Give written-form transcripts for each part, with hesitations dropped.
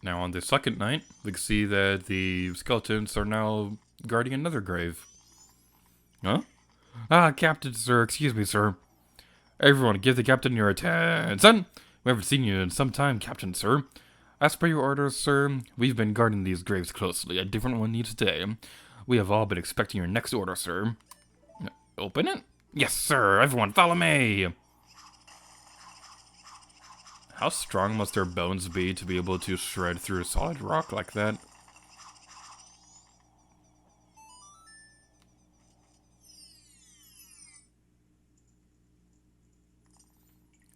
Now on the second night, we can see that the skeletons are now guarding another grave. Huh? Ah, Captain, sir. Excuse me, sir. Everyone, give the captain your attention. We haven't seen you in some time, Captain, sir. As per your orders, sir, we've been guarding these graves closely. A different one each day. We have all been expecting your next order, sir. Open it? Yes, sir. Everyone, follow me. How strong must their bones be to be able to shred through solid rock like that?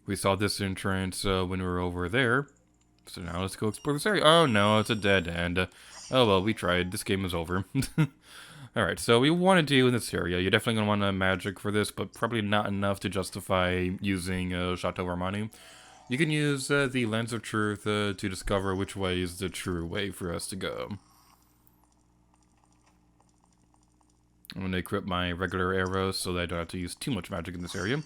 We saw this entrance when we were over there. So now let's go explore this area. Oh no, it's a dead end. Oh well, we tried. This game is over. Alright, so we want to do in this area. You're definitely going to want a magic for this, but probably not enough to justify using Chateau Armani. You can use the Lens of Truth to discover which way is the true way for us to go. I'm going to equip my regular arrows so that I don't have to use too much magic in this area.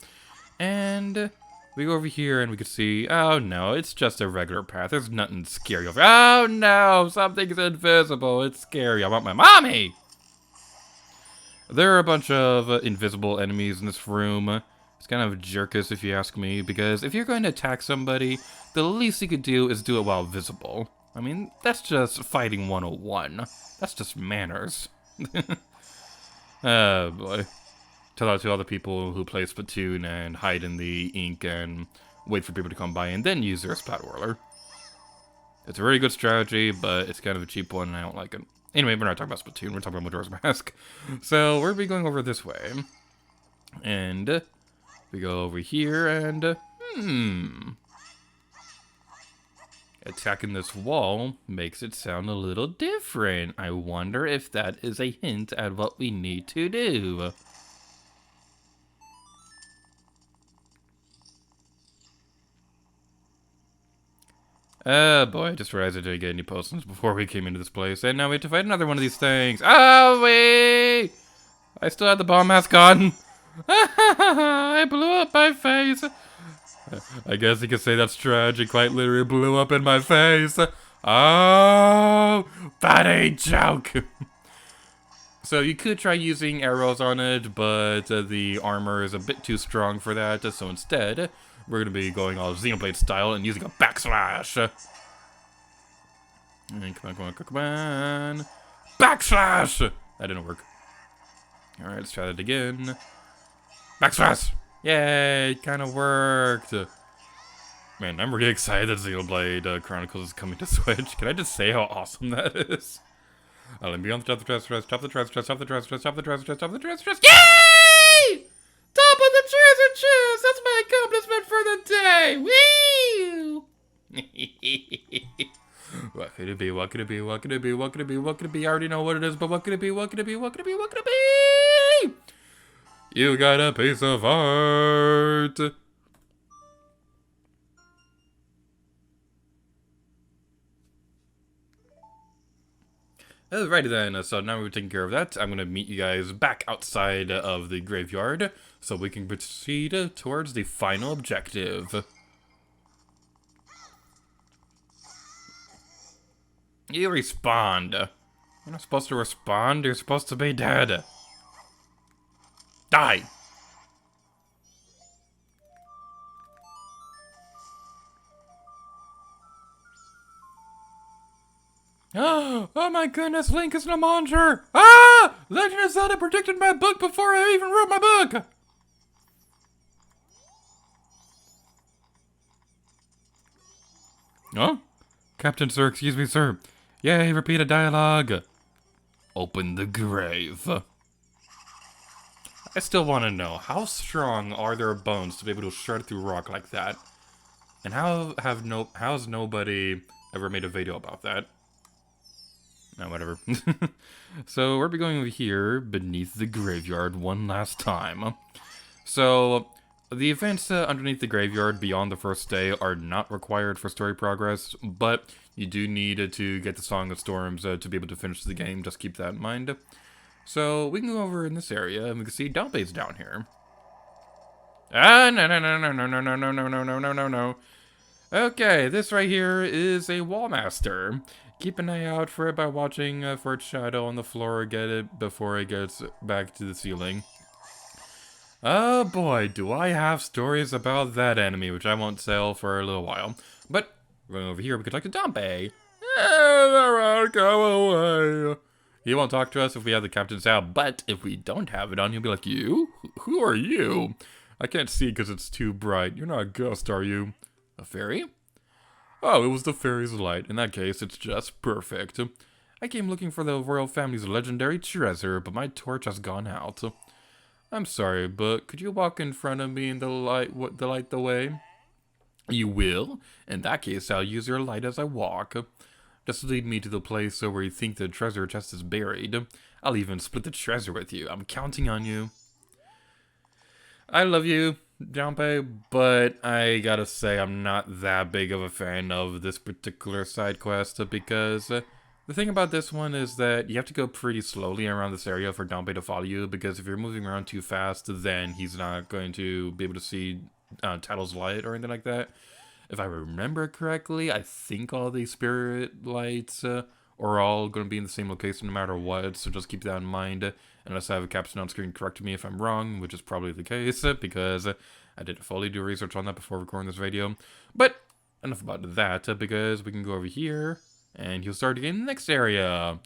And we go over here and we can see, oh no, it's just a regular path. There's nothing scary over here. Oh no, something's invisible. It's scary. I want my mommy. There are a bunch of invisible enemies in this room. It's kind of jerkus if you ask me, because if you're going to attack somebody, the least you could do is do it while visible. I mean, that's just fighting 101. That's just manners. Oh boy. Tell out to other people who play Splatoon and hide in the ink and wait for people to come by and then use their Splat Whirler. It's a very good strategy, but it's kind of a cheap one and I don't like it. Anyway, we're not talking about Splatoon, we're talking about Majora's Mask. So, we're going to be going over this way. And we go over here and, attacking this wall makes it sound a little different. I wonder if that is a hint at what we need to do. Oh boy, I just realized I didn't get any potions before we came into this place, and now we have to fight another one of these things. Oh wait! I still have the bomb mask on. I blew up my face. I guess you could say that's tragic. Quite literally blew up in my face. Oh, that ain't joke. So you could try using arrows on it, but the armor is a bit too strong for that. So instead, we're going to be going all Xenoblade style and using a backslash. And come on. Backslash! That didn't work. Alright, let's try that again. Backslash! Yay, it kind of worked. Man, I'm really excited that Xenoblade Chronicles is coming to Switch. Can I just say how awesome that is? Let me be on the top of the treasure chest, top of the treasure chest, top of the treasure chest, top of the treasure chest, top of the treasure chest. Yay! Top of the treasure chest! That's my accomplishment for the day! Woo! What could it be? What could it be? What could it be? What could it be? What could it be? I already know what it is, but what could it be? What could it be? What could it be? What could it be? You got a piece of art! Alrighty then, so now we're taking care of that. I'm going to meet you guys back outside of the graveyard so we can proceed towards the final objective. You respond. You're not supposed to respond, you're supposed to be dead. Die! Oh my goodness, Link is an Amanger! Ah! Legend of Zelda predicted my book before I even wrote my book! Huh? Captain, sir, excuse me, sir. Yay, repeat a dialogue. Open the grave. I still want to know, how strong are their bones to be able to shred through rock like that? And how's nobody ever made a video about that? No, whatever. So, we're going over here, beneath the graveyard, one last time. So, the events underneath the graveyard beyond the first day are not required for story progress, but you do need to get the Song of Storms to be able to finish the game, just keep that in mind. So, we can go over in this area, and we can see Dalbe's down here. Ah, no. Okay, this right here is a wall master. Keep an eye out for it by watching for its shadow on the floor. Get it before it gets back to the ceiling. Oh boy, do I have stories about that enemy, which I won't tell for a little while. But, going over here, we could talk to Dompe. Go away. He won't talk to us if we have the captain's out, but if we don't have it on, he'll be like, you? Who are you? I can't see because it's too bright. You're not a ghost, are you? A fairy? Oh, it was the fairy's light. In that case, it's just perfect. I came looking for the royal family's legendary treasure, but my torch has gone out. I'm sorry, but could you walk in front of me and light the way? You will? In that case, I'll use your light as I walk. Just lead me to the place where you think the treasure chest is buried. I'll even split the treasure with you. I'm counting on you. I love you, Junpei, but I gotta say I'm not that big of a fan of this particular side quest because the thing about this one is that you have to go pretty slowly around this area for Junpei to follow you, because if you're moving around too fast, then he's not going to be able to see Tattle's light or anything like that. If I remember correctly, I think all the spirit lights are all going to be in the same location no matter what, so just keep that in mind. Unless I have a caption on screen correcting me if I'm wrong, which is probably the case, because I didn't fully do research on that before recording this video. But enough about that, because we can go over here, and he'll start again in the next area.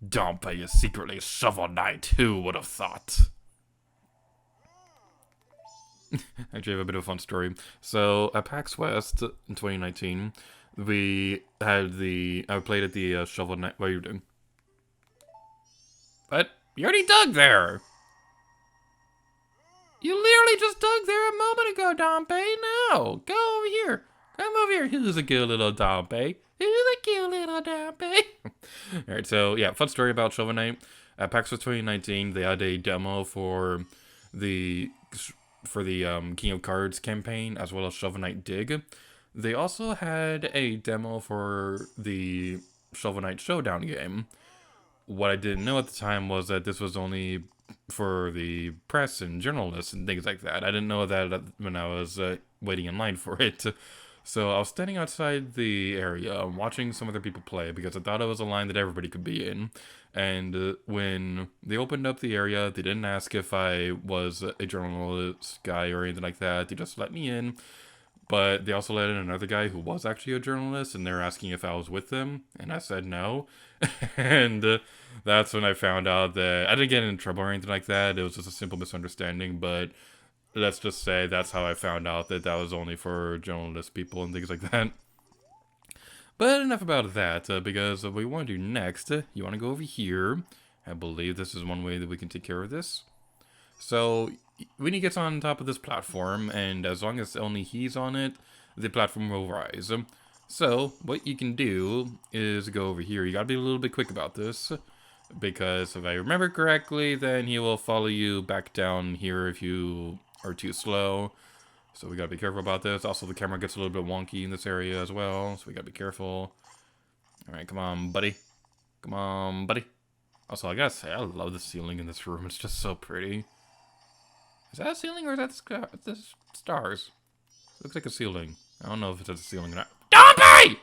Dompe is secretly Shovel Knight, who would have thought? Actually, I have a bit of a fun story. So, at PAX West in 2019, we had I played at the Shovel Knight. What are you doing? But you already dug there. You literally just dug there a moment ago, Dompe. No, go over here. Come over here. Who's a good little Dompe? Who's a cute little Dompe? Alright, so yeah, fun story about Shovel Knight. At PAX West 2019, they had a demo for the King of Cards campaign, as well as Shovel Knight Dig. They also had a demo for the Shovel Knight Showdown game. What I didn't know at the time was that this was only for the press and journalists and things like that. I didn't know that when I was waiting in line for it. So I was standing outside the area watching some other people play because I thought it was a line that everybody could be in. And when they opened up the area, they didn't ask if I was a journalist guy or anything like that. They just let me in. But they also let in another guy who was actually a journalist, and they're asking if I was with them, and I said no. And that's when I found out that I didn't get in trouble or anything like that. It was just a simple misunderstanding, but let's just say that's how I found out that that was only for journalist people and things like that. But enough about that, because what we want to do next, you want to go over here. I believe this is one way that we can take care of this. So when he gets on top of this platform, and as long as only he's on it, the platform will rise. So what you can do is go over here. You gotta be a little bit quick about this, because if I remember correctly, then he will follow you back down here if you are too slow. So we gotta be careful about this. Also, the camera gets a little bit wonky in this area as well, so we gotta be careful. Alright, come on, buddy. Come on, buddy. Also, I gotta say, I love the ceiling in this room. It's just so pretty. Is that a ceiling or is that the stars? It looks like a ceiling. I don't know if it's a ceiling or not. Dompe!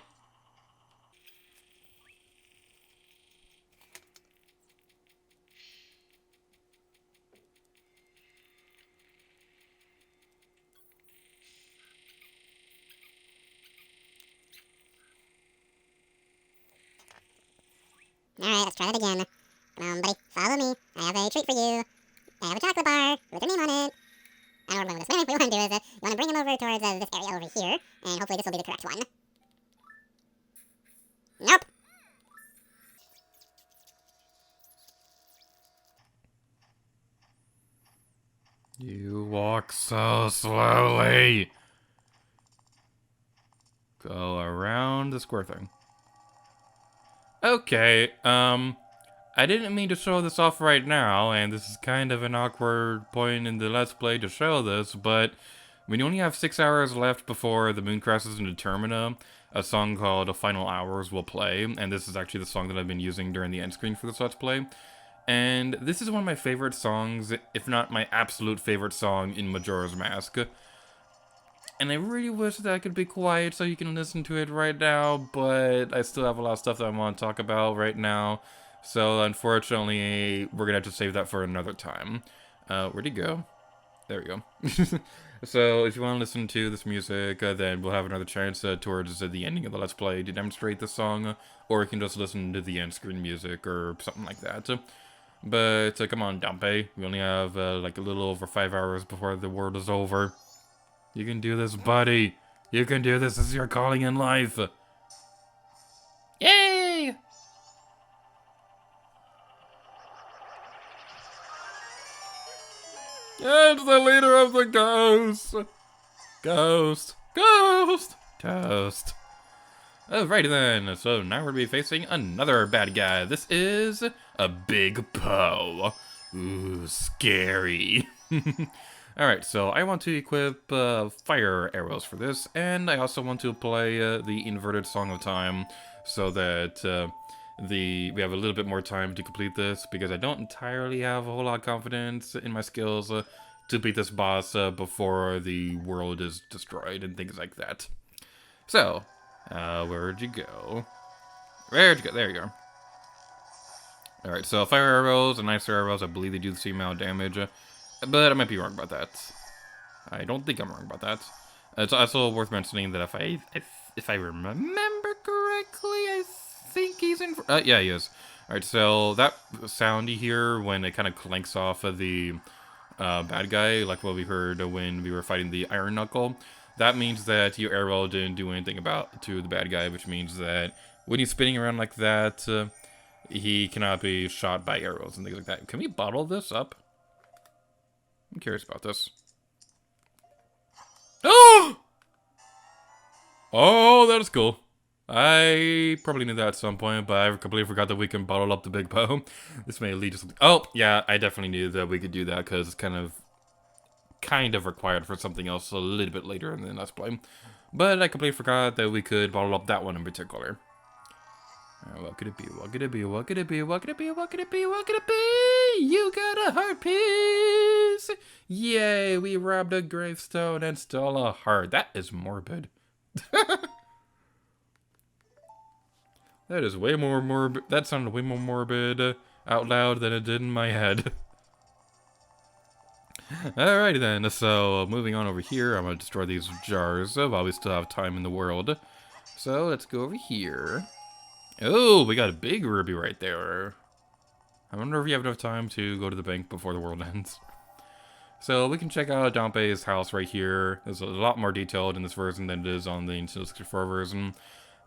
Alright, let's try that again. Come on, buddy, follow me. I have a treat for you. I have a chocolate bar with your name on it. I don't remember this. What you want to do is, you want to bring him over towards this area over here, and hopefully this will be the correct one. Nope. You walk so slowly. Go around the square thing. Okay, I didn't mean to show this off right now, and this is kind of an awkward point in the Let's Play to show this, but we only have 6 hours left before the moon crashes into Termina. A song called Final Hours will play, and this is actually the song that I've been using during the end screen for this Let's Play. And this is one of my favorite songs, if not my absolute favorite song in Majora's Mask. And I really wish that I could be quiet so you can listen to it right now, but I still have a lot of stuff that I want to talk about right now. So unfortunately, we're gonna have to save that for another time. Where'd he go? There we go. So if you want to listen to this music, then we'll have another chance towards the ending of the Let's Play to demonstrate the song, or you can just listen to the end screen music or something like that. But come on, Dampe. We only have like a little over 5 hours before the world is over. You can do this, buddy. You can do this. This is your calling in life. Yay! It's the leader of the ghosts. Ghost. Ghost. Toast. Alrighty then, so now we're gonna be facing another bad guy. This is a Big Poe. Ooh, scary. Alright, so I want to equip fire arrows for this, and I also want to play the inverted Song of Time, so that we have a little bit more time to complete this, because I don't entirely have a whole lot of confidence in my skills to beat this boss before the world is destroyed and things like that. So, where'd you go? Where'd you go? There you are. Alright, so fire arrows and ice arrows, I believe they do the same amount of damage, but I might be wrong about that. I don't think I'm wrong about that. It's also worth mentioning that if I remember correctly, I think he's in... yeah, he is. Alright, so that sound you hear when it kind of clanks off of the bad guy, like what we heard when we were fighting the Iron Knuckle, that means that your arrow didn't do anything to the bad guy, which means that when he's spinning around like that, he cannot be shot by arrows and things like that. Can we bottle this up? I'm curious about this. Oh! Oh, that is cool. I probably knew that at some point, but I completely forgot that we can bottle up the Big Poe. This may lead to something. Oh, yeah, I definitely knew that we could do that because it's kind of required for something else a little bit later in the Let's Play. But I completely forgot that we could bottle up that one in particular. What could it be? What could it be? What could it be? What could it be? What could it be? What could it be? You got a heart piece! Yay, we robbed a gravestone and stole a heart. That is morbid. That is way more morbid. That sounded way more morbid out loud than it did in my head. Alrighty then, so moving on over here, I'm gonna destroy these jars while we still have time in the world. So let's go over here. Oh, we got a big ruby right there. I wonder if you have enough time to go to the bank before the world ends. So we can check out Dampe's house right here. It's a lot more detailed in this version than it is on the Nintendo 64 version.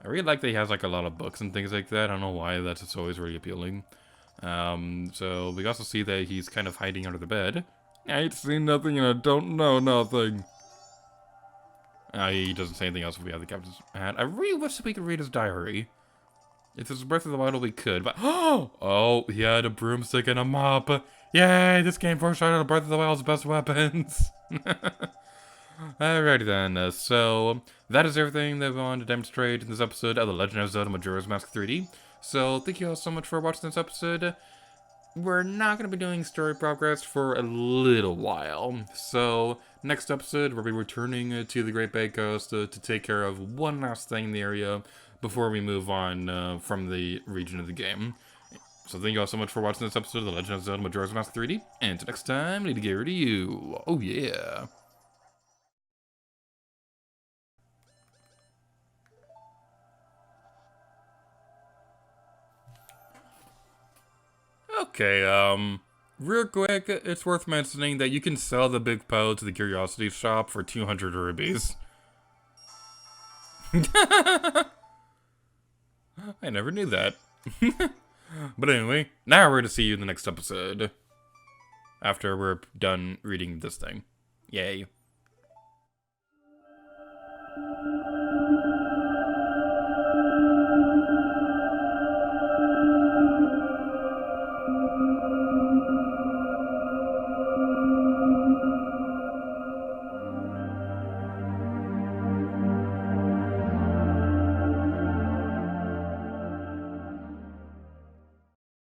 I really like that he has like a lot of books and things like that. I don't know why, that's just always really appealing. So we also see that he's kind of hiding under the bed. I ain't seen nothing and I don't know nothing. He doesn't say anything else if we have the captain's hat. I really wish that we could read his diary. If this was Breath of the Wild, we could, but... Oh, he had a broomstick and a mop. Yay, this game foreshadowed Breath of the Wild's best weapons. Alrighty then, so that is everything that we wanted to demonstrate in this episode of The Legend of Zelda Majora's Mask 3D. So thank you all so much for watching this episode. We're not going to be doing story progress for a little while. So next episode, we'll be returning to the Great Bay Coast to take care of one last thing in the area before we move on from the region of the game. So thank you all so much for watching this episode of The Legend of Zelda Majora's Mask 3D. And until next time, Lady Gear to you. Oh yeah. Okay, real quick, it's worth mentioning that you can sell the Big Poe to the Curiosity Shop for 200 rubies. I never knew that. But anyway, now we're going to see you in the next episode. After we're done reading this thing. Yay.